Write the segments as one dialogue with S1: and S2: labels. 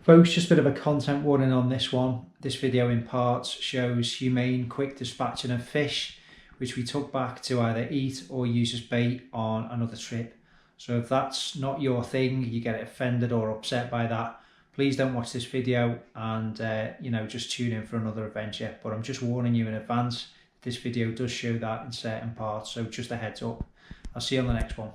S1: Folks, just a bit of a content warning on this one. This video in parts shows humane, quick dispatching of fish, which we took back to either eat or use as bait on another trip. So if that's not your thing, you get offended or upset by that, please don't watch this video and just tune in for another adventure. But I'm just warning you in advance, this video does show that in certain parts, so just a heads up. I'll see you on the next one.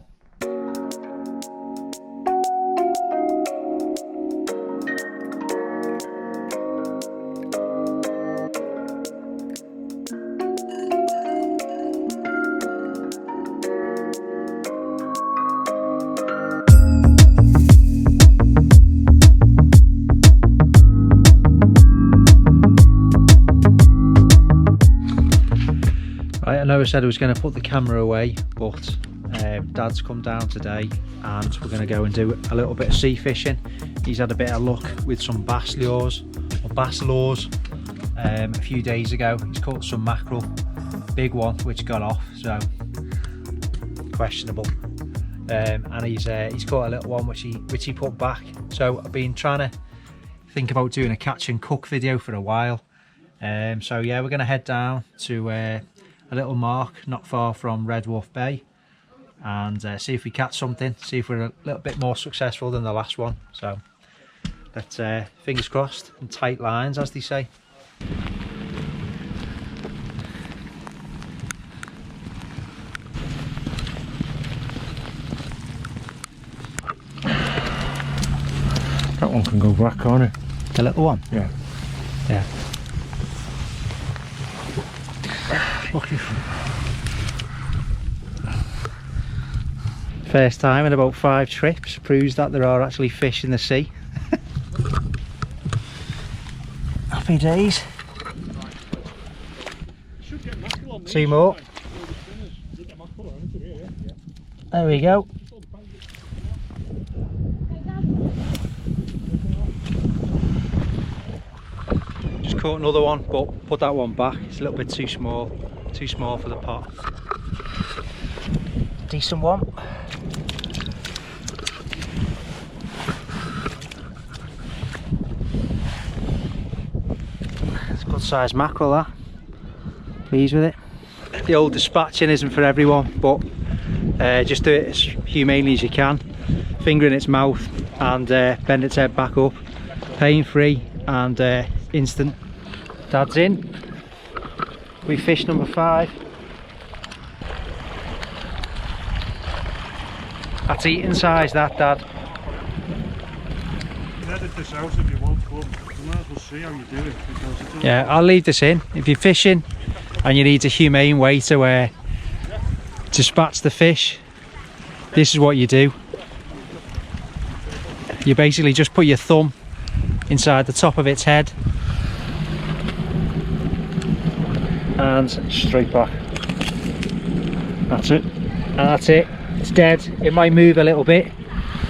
S1: I know I said I was going to put the camera away, but Dad's come down today and we're going to go and do a little bit of sea fishing. He's had a bit of luck with some bass lures a few days ago. He's caught some mackerel, big one which got off, so questionable. And he's caught a little one which he put back. So I've been trying to think about doing a catch and cook video for a while. So yeah, we're going to head down to a little mark not far from Red Wolf Bay and see if we catch something, see if we're a little bit more successful than the last one. So let's fingers crossed and tight lines, as they say.
S2: That one can go back, can't it?
S1: The little one?
S2: Yeah.
S1: Yeah.
S2: Lucky.
S1: First time in about 5 trips, proves that there are actually fish in the sea. Happy days. Two more. There we go. Just caught another one, but put that one back. It's a little bit too small for the pot. Decent one. It's a good sized mackerel, that. Pleased with it. The old dispatching isn't for everyone, but just do it as humanely as you can. Finger in its mouth and bend its head back up. Pain free and instant. Dad's in. We fish number 5. That's eating size, that, Dad.
S2: Edit this out if you want, but you might as well see how you do it.
S1: Yeah, I'll leave this in. If you're fishing and you need a humane way to dispatch the fish, this is what you do. You basically just put your thumb inside the top of its head and
S2: Straight back.
S1: that's it. And that's it. It's dead. It might move a little bit,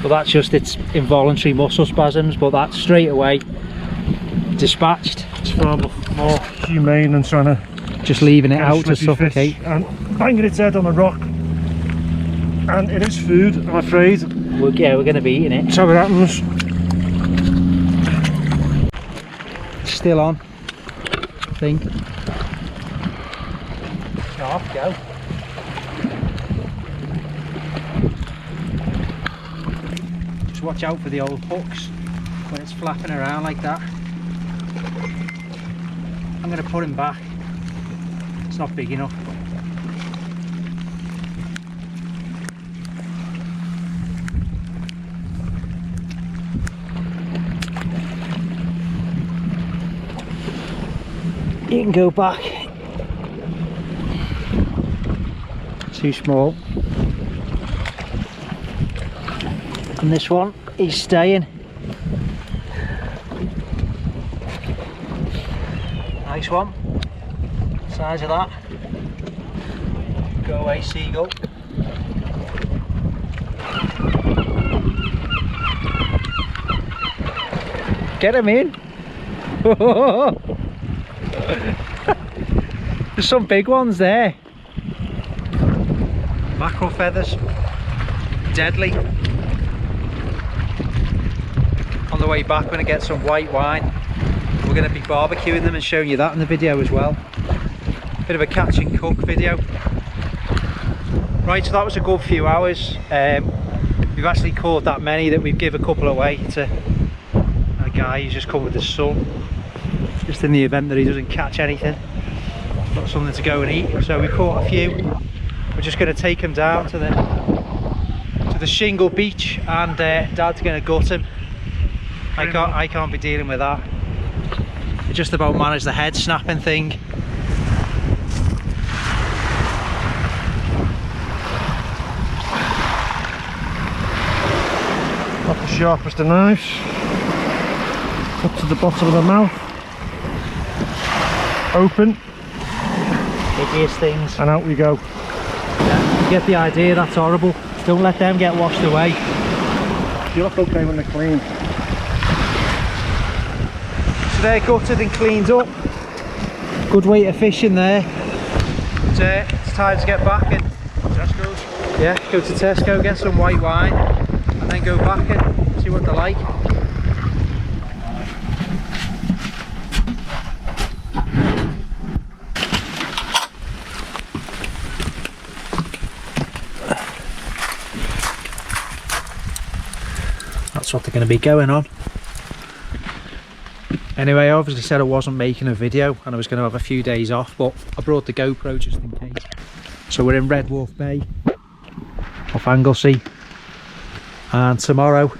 S1: but that's just its involuntary muscle spasms, but that's straight away dispatched.
S2: It's far more humane than trying to
S1: just leaving it out to suffocate
S2: and banging its head on a rock. And it is food, I'm afraid.
S1: we're going to be eating it.
S2: So it happens.
S1: Still on, I think. Off go. Just watch out for the old hooks when it's flapping around like that. I'm going to put him back. It's not big enough. You can go back. Too small. And this one, he's staying. Nice one. Size of that. Go away, seagull. Get him in. There's some big ones there. Mackerel feathers, deadly. On the way back, we're going to get some white wine. We're going to be barbecuing them and showing you that in the video as well. Bit of a catch and cook video. Right, so that was a good few hours. We've actually caught that many that we've give a couple away to a guy who's just come with his son, just in the event that he doesn't catch anything. Got something to go and eat, so we caught a few. We're just going to take him down to the shingle beach, and Dad's going to gut him. I can't be dealing with that. It just about managed the head snapping thing.
S2: Not the sharpest of knives. Up to the bottom of the mouth. Open.
S1: Biggest things.
S2: And out we go.
S1: Yeah, you get the idea, that's horrible. Don't let them get washed away.
S2: You look okay when they're clean.
S1: So they're gutted and cleaned up. Good weight of fish in there. It's time to get back and Tesco's. Yeah, go to Tesco, get some white wine, and then go back and see what they're like. That's what they're going to be going on. Anyway, I obviously said I wasn't making a video and I was going to have a few days off, but I brought the GoPro just in case. So we're in Red Wolf Bay off Anglesey, and tomorrow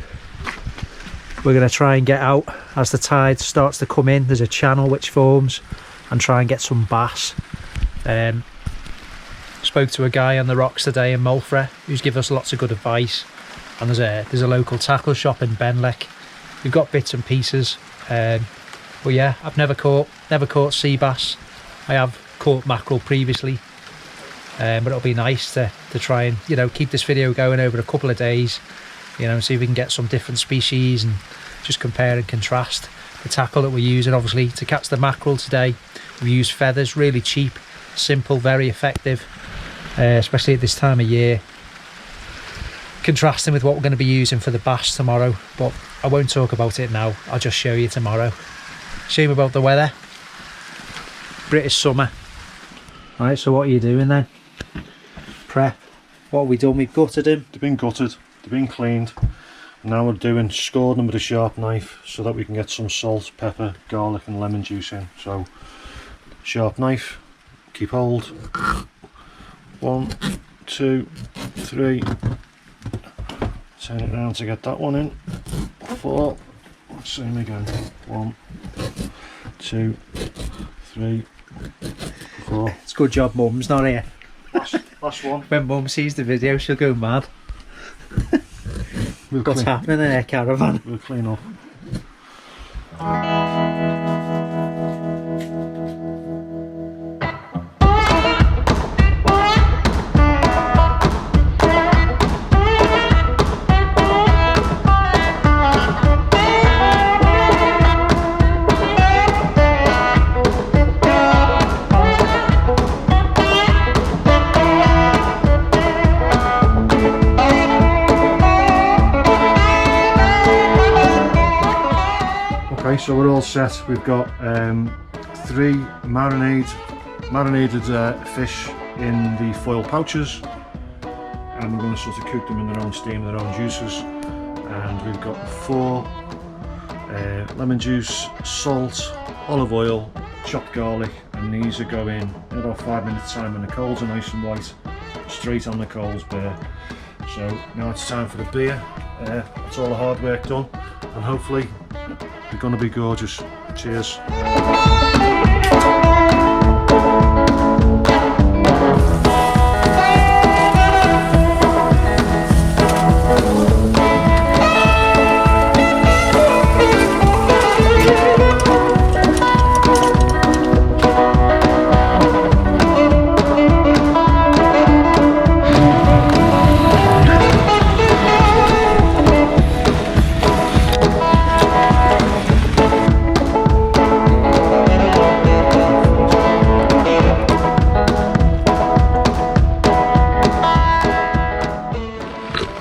S1: we're going to try and get out as the tide starts to come in. There's a channel which forms, and try and get some bass. Spoke to a guy on the rocks today in Malfrey who's given us lots of good advice. And there's a local tackle shop in Benlek. We've got bits and pieces, but yeah, I've never caught sea bass. I have caught mackerel previously, but it'll be nice to try and, you know, keep this video going over a couple of days, you know, and see if we can get some different species and just compare and contrast the tackle that we're using. Obviously, to catch the mackerel today, we use feathers, really cheap, simple, very effective, especially at this time of year. Contrasting with what we're going to be using for the bass tomorrow, but I won't talk about it now. I'll just show you tomorrow. Shame about the weather. British summer. Right, so what are you doing then? Prep. What have we done? We've gutted him.
S2: They've been gutted, they've been cleaned. Now we're scored them with a sharp knife so that we can get some salt, pepper, garlic and lemon juice in. So sharp knife, keep hold. 1, 2, 3. Turn it around to get that one in. 4. Same again. 1, 2, 3, 4.
S1: It's a good job Mum's not here.
S2: Last one.
S1: When Mum sees the video, she'll go mad. What's happening in her caravan?
S2: We'll clean up. So we're all set. We've got 3 marinated fish in the foil pouches, and we're going to sort of cook them in their own steam, their own juices. And we've got 4 lemon juice, salt, olive oil, chopped garlic, and these are going in about 5 minutes time when the coals are nice and white, straight on the coals bare. So now it's time for the beer. That's all the hard work done, and hopefully they're going to be gorgeous. Cheers.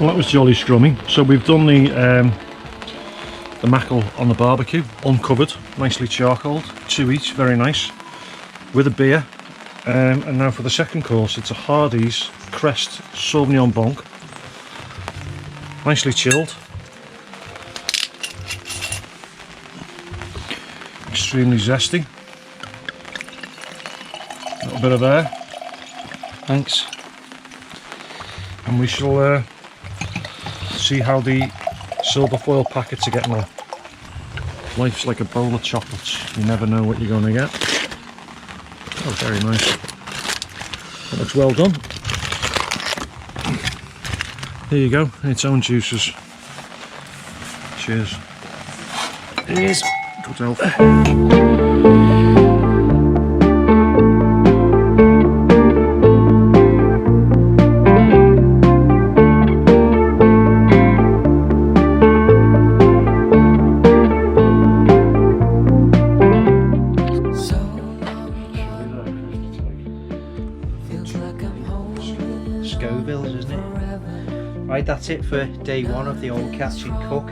S2: Well, that was jolly scrummy. So we've done the the mackerel on the barbecue, uncovered, nicely charcoaled, 2 each, very nice, with a beer. And now for the second course, it's a Hardy's Crest Sauvignon Blanc, nicely chilled, extremely zesty, a little bit of air,
S1: Thanks.
S2: and we shall see how the silver foil packets are getting on. Life's like a bowl of chocolates, you never know what you're going to get. Oh, very nice. That looks well done. There you go, its own juices. Cheers.
S1: Cheers.
S2: Good health.
S1: Scovilles, isn't it? Right, that's it for day one of the old Catch and Cook.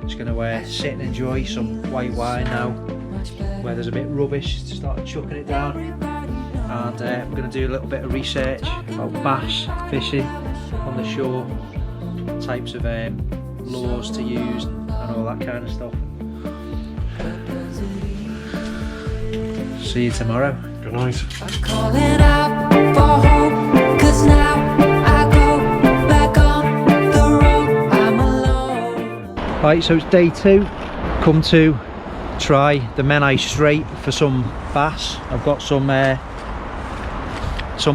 S1: Just going to sit and enjoy some white wine now. Weather's a bit rubbish, to start chucking it down. And I'm going to do a little bit of research about bass fishing on the shore, types of lures to use and all that kind of stuff. See you tomorrow.
S2: Good night.
S3: I'm calling out for hope, 'cause now I go back on the road. I'm alone.
S1: Right, so it's day two. Come to try the Menai Strait for some bass. I've got some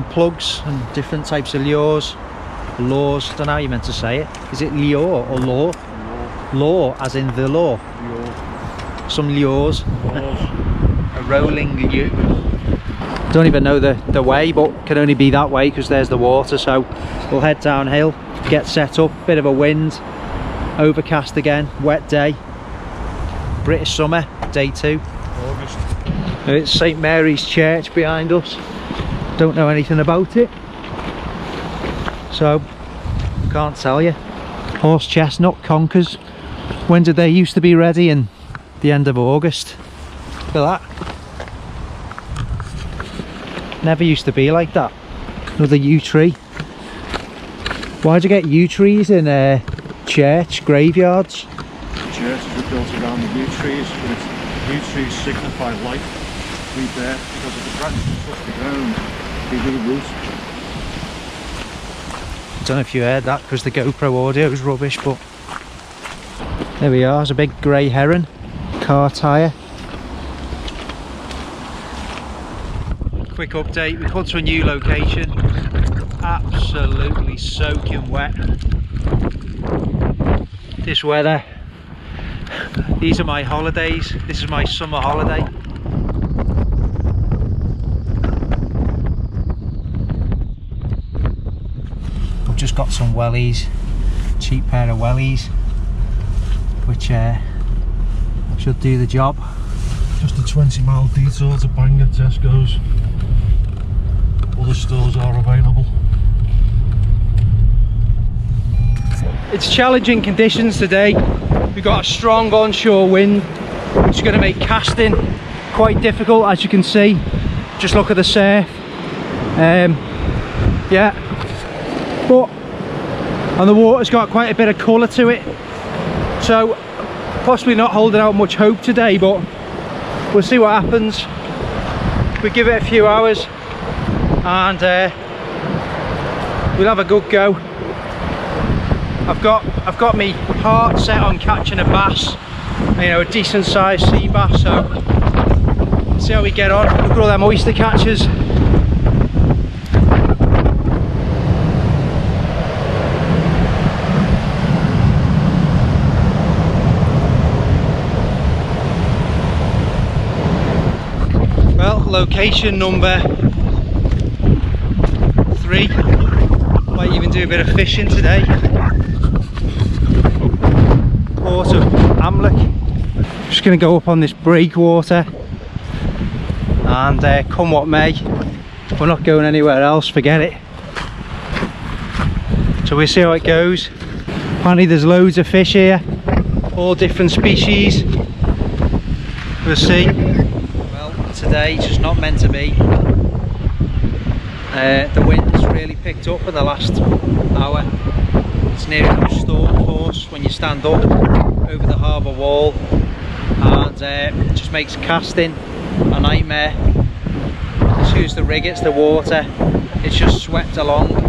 S1: plugs and different types of lures. Lures, don't know how you meant to say it. Is it lure or law? Law, as in the law. Some lures. A rolling lure. Don't even know the way, but can only be that way because there's the water. So we'll head downhill, get set up. Bit of a wind, overcast again, wet day. British summer, day 2.
S2: August.
S1: It's St Mary's Church behind us. Don't know anything about it, so can't tell you. Horse chestnut conkers. When did they used to be ready? In the end of August. Look at that. Never used to be like that. Another yew tree. Why'd you get yew trees in church graveyards?
S2: Churches were built around the yew trees, but yew trees signify life. We bear because of the branches touch the ground, they re-root.
S1: Don't know if you heard that because the GoPro audio is rubbish, but there we are. There's a big grey heron, car tyre. Quick update, we come to a new location, absolutely soaking wet. This weather, these are my holidays, this is my summer holiday. I've just got some wellies, cheap pair of wellies, which should do the job.
S2: Just a 20-mile detour to Bangor Tesco's. Other stores are available.
S1: It's challenging conditions today. We've got a strong onshore wind, which is going to make casting quite difficult, as you can see. Just look at the surf. Yeah, but and the water's got quite a bit of colour to it, so possibly not holding out much hope today, but we'll see what happens. We give it a few hours and we'll have a good go. I've got me heart set on catching a bass, you know, a decent sized sea bass, so see how we get on. Look at all them oyster catchers. Well, location number 3. Might even do a bit of fishing today. Port of Amlech. Just going to go up on this breakwater and come what may, we're not going anywhere else, forget it. So we'll see how it goes. Apparently there's loads of fish here, all different species for the sea. Well, today it's just not meant to be. The wind has really picked up in the last hour. It's nearly like storm force when you stand up over the harbour wall, and it just makes casting a nightmare. As soon as the rig hits the water, it's just swept along.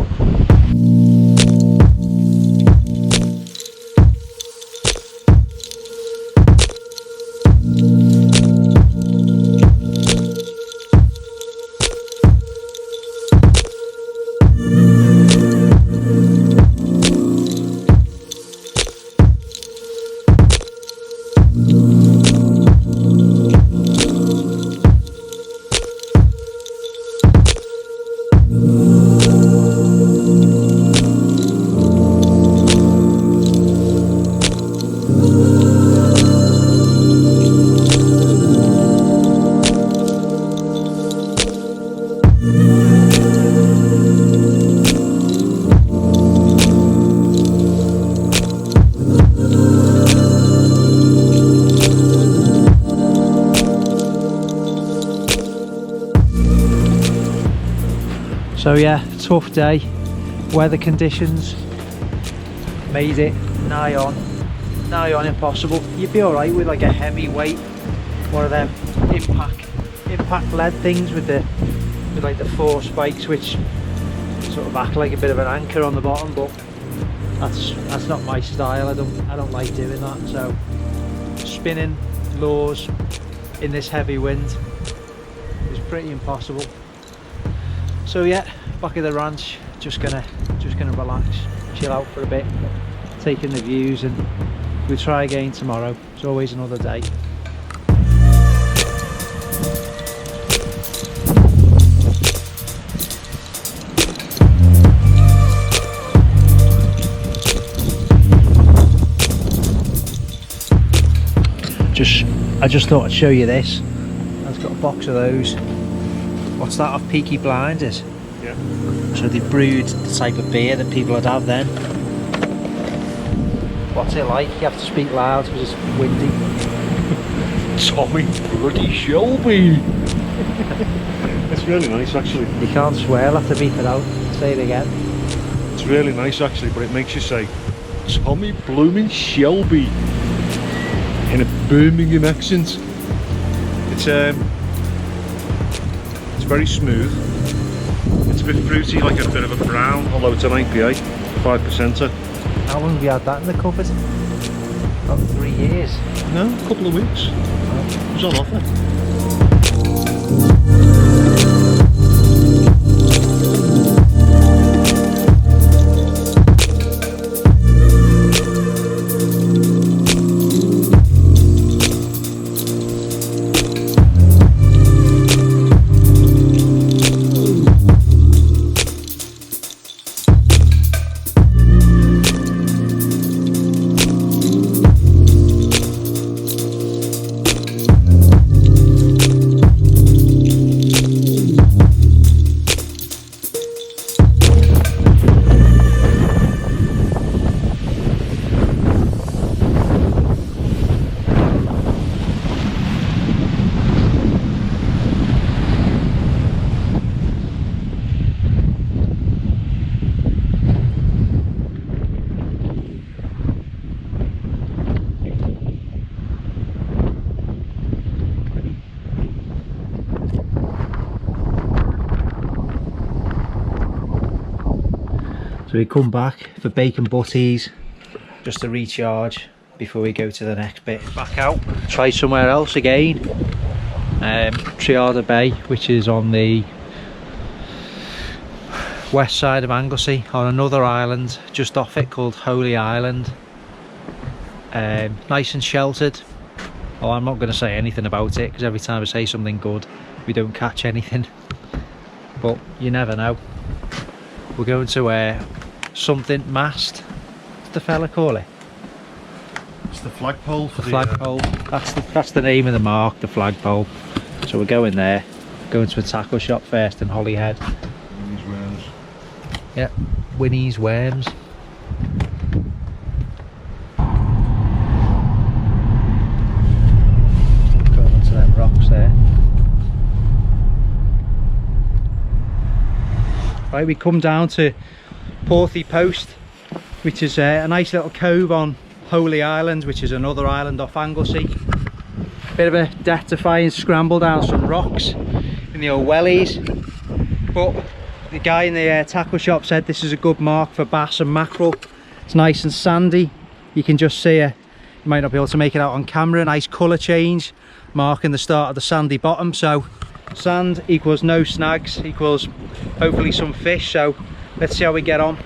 S1: So yeah, tough day. Weather conditions made it nigh on impossible. You'd be alright with like a heavyweight, one of them impact lead things with like the 4 spikes which sort of act like a bit of an anchor on the bottom, but that's not my style. I don't like doing that. So spinning lures in this heavy wind is pretty impossible. So yeah, back at the ranch, just gonna relax, chill out for a bit, taking the views, and we'll try again tomorrow. It's always another day. I just thought I'd show you this. I've got a box of those. What's that, off Peaky Blinders?
S2: Yeah.
S1: So they brewed the type of beer that people would have then. What's it like? You have to speak loud because it's windy.
S2: Tommy bloody Shelby. It's really nice actually.
S1: You can't swear, I'll have to beep it out. Say it again.
S2: It's really nice actually, but it makes you say Tommy blooming Shelby in a Birmingham accent. It's very smooth. It's a bit fruity, like a bit of a brown, although it's an IPA, 5%er.
S1: How long have you had that in the cupboard? About 3 years.
S2: No, a couple of weeks. It was on offer.
S1: So we come back for bacon butties just to recharge before we go to the next bit. Back out, try somewhere else again. Triada Bay, which is on the west side of Anglesey, on another island just off it called Holy Island. Nice and sheltered. Oh, I'm not going to say anything about it because every time I say something good we don't catch anything, but you never know. We're going to something mast. What's the fella call it?
S2: It's the flagpole for
S1: the flagpole. That's the name of the mark, the flagpole. So we're going there. Going to a tackle shop first in Holyhead.
S2: Winnie's Worms.
S1: Yep, Winnie's Worms. Right, we come down to Porthy Post, which is a nice little cove on Holy Island, which is another island off Anglesey. Bit of a death-defying scramble down some rocks in the old wellies, but the guy in the tackle shop said this is a good mark for bass and mackerel. It's nice and sandy. You can just see you might not be able to make it out on camera, nice colour change marking the start of the sandy bottom. So sand equals no snags equals hopefully some fish, so let's see how we get on.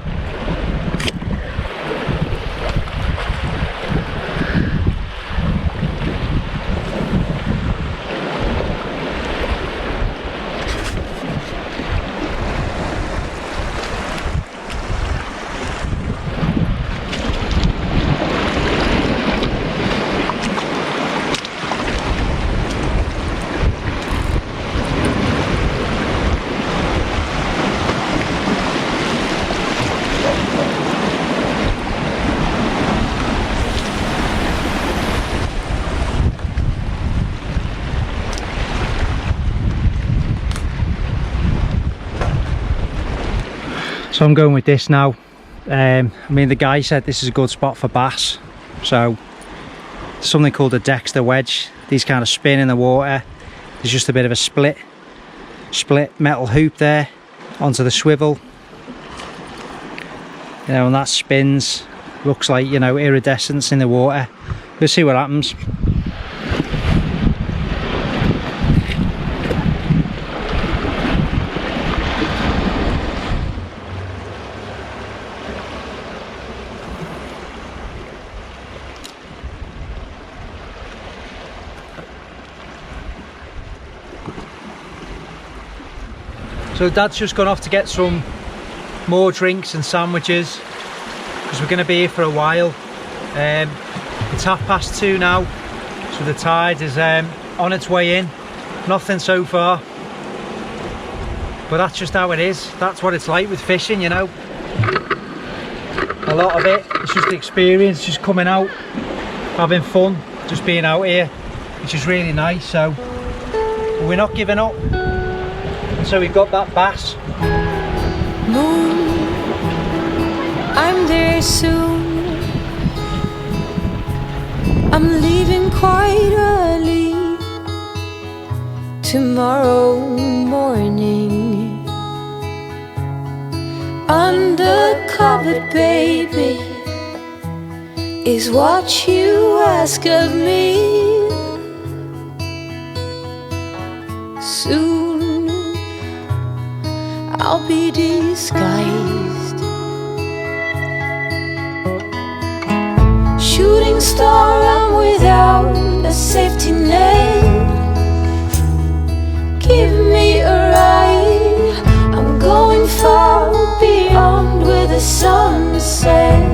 S1: So I'm going with this now. I mean, the guy said this is a good spot for bass. So something called a Dexter wedge. These kind of spin in the water. There's just a bit of a split metal hoop there onto the swivel. You know, and that spins. Looks like, you know, iridescence in the water. We'll see what happens. So Dad's just gone off to get some more drinks and sandwiches because we're going to be here for a while. It's 2:30 now, so the tide is on its way in. Nothing so far, but that's just how it is. That's what it's like with fishing, you know. A lot of it, it's just the experience, just coming out, having fun, just being out here, which is really nice. So we're not giving up. So we've got that bass.
S3: Moon, I'm there soon. I'm leaving quite early tomorrow morning. Undercover, baby, is what you ask of me. Soon I'll be disguised. Shooting star, I'm without a safety net. Give me a ride. I'm going far beyond where the sun sets.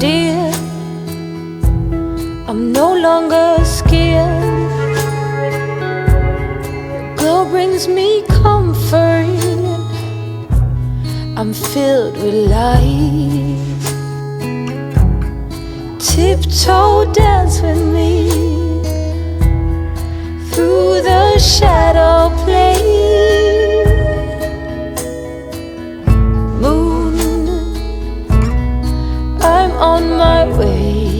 S3: Dear, I'm no longer scared. Brings me comfort. I'm filled with light. Tiptoe dance with me through the shadow play. Moon, I'm on my way.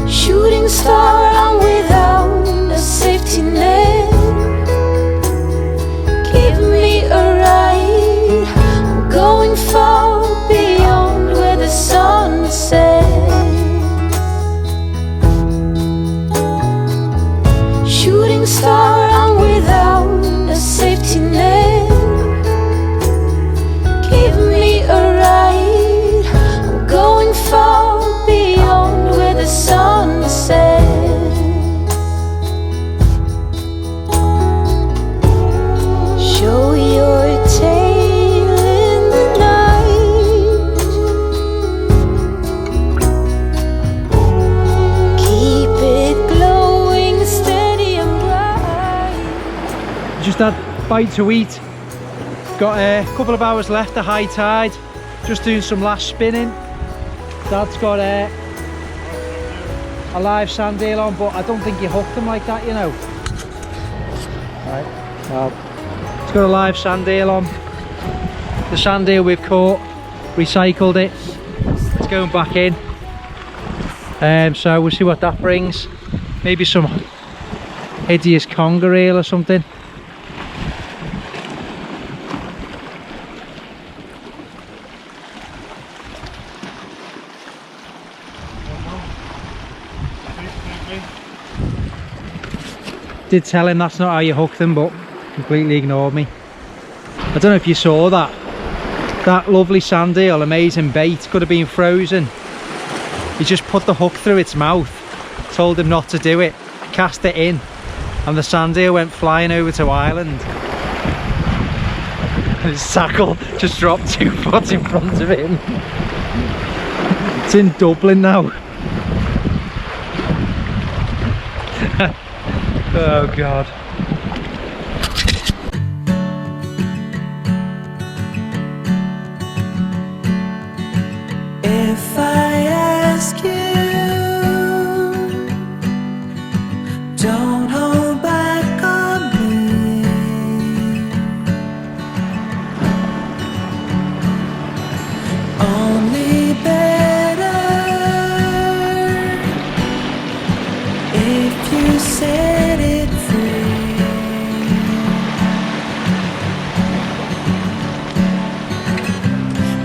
S3: Shooting star, I'm without a safety net. Give me a ride. I'm going far beyond where the sun sets. Shooting star, I'm without a safety net. Give me a ride. I'm going far beyond where the sun sets. Show your tail in the night. Keep it glowing steady and bright.
S1: Just had a bite to eat. Got a couple of hours left to high tide. Just doing some last spinning. Dad's got a live sandeel on, but I don't think you hook them like that, you know. Right, well, it's got a live sandeel on. The sandeel we've caught, recycled it. It's going back in. So we'll see what that brings. Maybe some hideous conger eel or something. Did tell him that's not how you hook them, but completely ignored me. I don't know if you saw that. That lovely sandeel, amazing bait, could have been frozen. He just put the hook through its mouth, told him not to do it, cast it in, and the sandeel went flying over to Ireland. And his tackle just dropped 2 foot in front of him. It's in Dublin now. Oh God.
S3: If I ask you, don't hold back on me. Only better if you set it free.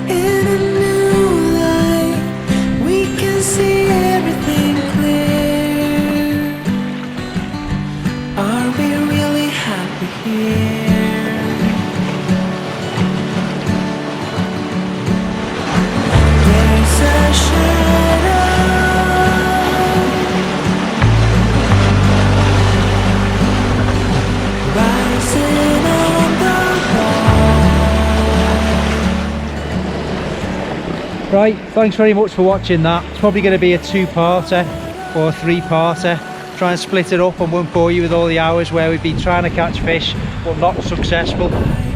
S3: In a new light, we can see everything clear. Are we really happy here? There's a shadow rising on the wall.
S1: Right, thanks very much for watching that. It's probably going to be a 2-parter or a 3-parter. Try and split it up and won't bore you with all the hours where we've been trying to catch fish but not successful.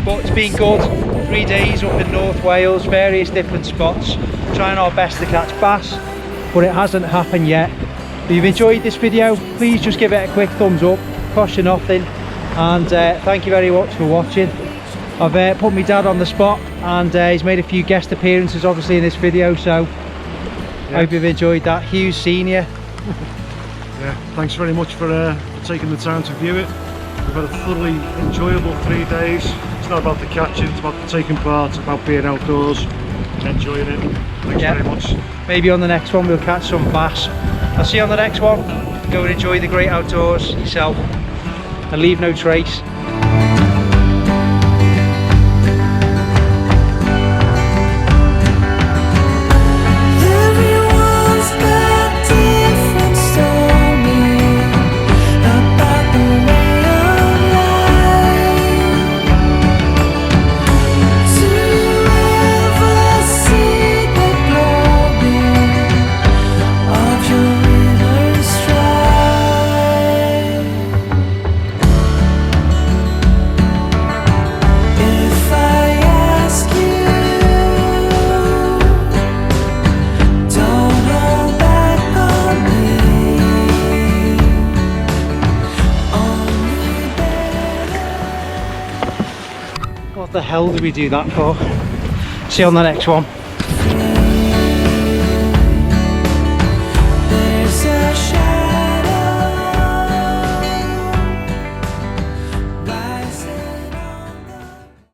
S1: But it's been good. 3 days up in North Wales, various different spots, trying our best to catch bass, but it hasn't happened yet. If you've enjoyed this video, please just give it a quick thumbs up, cost you nothing, and thank you very much for watching. I've put my dad on the spot, and he's made a few guest appearances obviously in this video, so I hope you've enjoyed that. Hugh Senior.
S2: Yeah, thanks very much for taking the time to view it. We've had a thoroughly enjoyable 3 days. It's not about the catching, it's about the taking part, it's about being outdoors and enjoying it. Thanks very much.
S1: Maybe on the next one we'll catch some bass. I'll see you on the next one. Go and enjoy the great outdoors yourself and leave no trace.
S3: Everyone's got different story about the way of life. To ever see the glory of your inner strife. If I ask you, don't hold back on me. Only better.
S1: What the hell did we do that for? See you on the next one.